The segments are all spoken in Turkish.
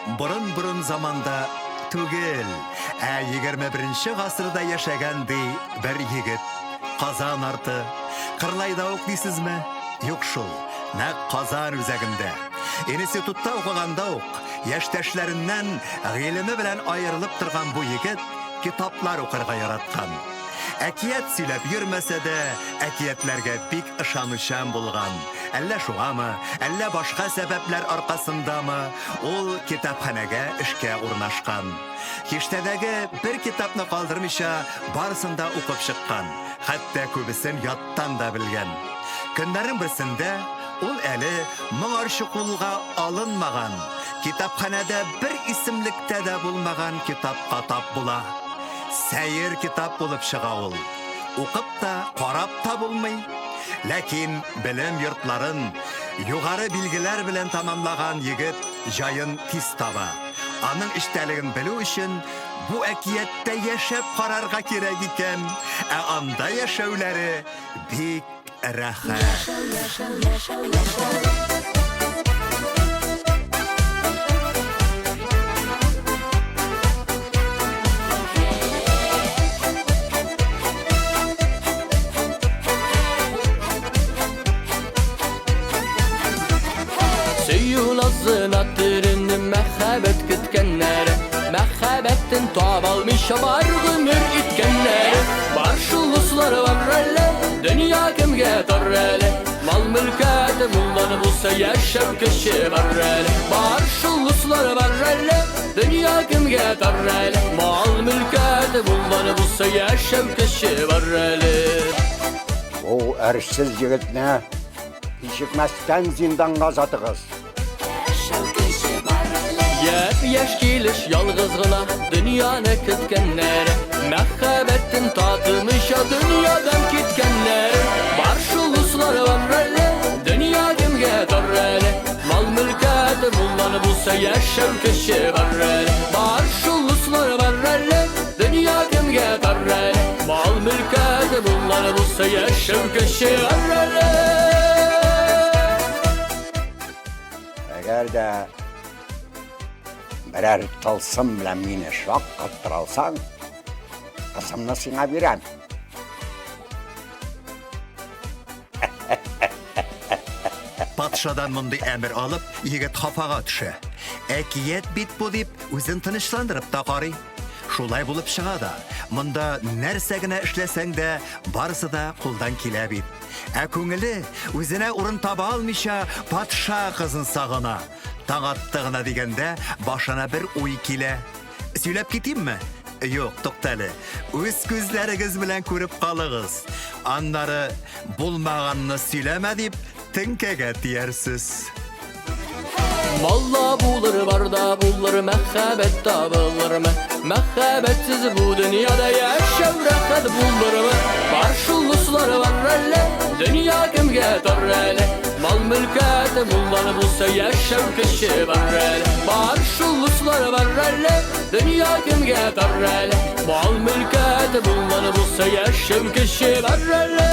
Burun zamanda түгел, 21 ғасырда яшәгән ди бер егет. Казан арты, Кырлайда ук дисезме? Юк шул, нәкъ Казан үзәгендә. Институтта укыганда ук яшьтәшләреннән гыйлеме белән аерылып торган бу егет китаплар укырга яраткан. Әкият сөйләп йөрмәсә дә, әкиятләргә бик ышанучан булган. Әллә шугамы, әллә башка сәбәпләр аркасындамы, ул китапханәгә эшкә урнашкан. Киштәдәге бер китапны калдырмыйча, барысын да укып чыккан. Хәтта күбесен яттан да белгән. Көннәрнең берсендә ул әле моңарчы кулга алынмаган, китапханәдә бер исемлектә дә булмаган китапка тап була. Сәйер китап булып чыга ул. Укып та, карап та булмый. Ләкин белем йортларын югары билгеләр белән тамамлаган егет җаен тиз таба. Аның эчтәлеген белү өчен бу әкияттә яшәп карарга кирәк икән. Анда яшәүләре бик рәхәт. Nazına türünü məhəbbət kütkənləri Məhəbbətin tabalmışa var gümür itkenləri Barış ulusları var rələ Dünya kimgə tar rələ Mal mülkəti mullanı bulsa yaşam kişi var rələ Barış ulusları var rələ Dünya kimgə tar rələ Mal mülkəti mullanı bulsa yaşam kişi var rələ O erişsiz yigitni işitmezden zindanğa atığız. Yep yaş geliş yalğızgına Dünyanı kütkənləri Məhəbbətin tatmışa dünyadan kitkənləri Barış ulusları var rələ Dünya kimgə tar rələ Mal mülkəti mullanı bulsa yaşam kişi var rələ Barış ulusları var rələ Dünya kimgə tar rələ Mal mülkəti mullanı bulsa yaşam kişi var rələ Eğer de birer tılsım bilen meni şok kaptıralsan, kızımını sana verem. Патшадан мондый әмер алып, егет хафага төшә. Әкият бит бу дип үзен тынычландырып та карый. Шулай булып чыга да, монда нәрсә генә эшләсәң дә, барысы да кулдан килә бит. Күңеле үзенә урын таба алмыйча, патша кызын сагына. Таң атты гына дигәндә, башына бер уй килә. Сөйләп китимме? Юк, туктале. Үз күзләрегез белән күреп калыгыз. Аннары булмаганны сөйләмә дип теңкәгә тиярсез. Malla bulur var da bulur məhəbbət tapılır mı? Məhəbbətsiz bu dünyada yaşam rahat bulur mu? Barış ulusları var rələ Dünya kimgə tar rələ Mal mülkəti mullanı bulsa yaşam kişi var rələ Barış ulusları var rələ Dünya kimgə tar rələ Mal mülkəti mullanı bulsa yaşam kişi var rələ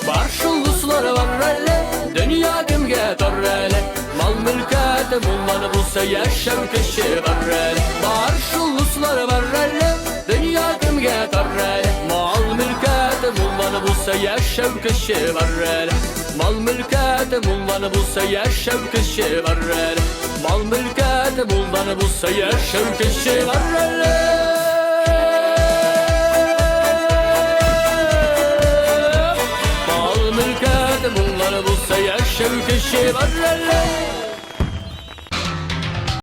Barış ulusları var rələ Dünya kimgə tar rələ Mal mülkəti mullanı bulsa yaşam kişi var rələ Barış ulusları var rələ Dünya kimgə tar rələ Mal mülkəti mullanı bulsa yaşam kişi var rələ Mal mülkəti mullanı bulsa yaşam kişi var rələ Mal mülkəti mullanı bulsa yaşam kişi var rələ Mal mülkəti mullanı Canları bulsa yaşa bir köşe var elle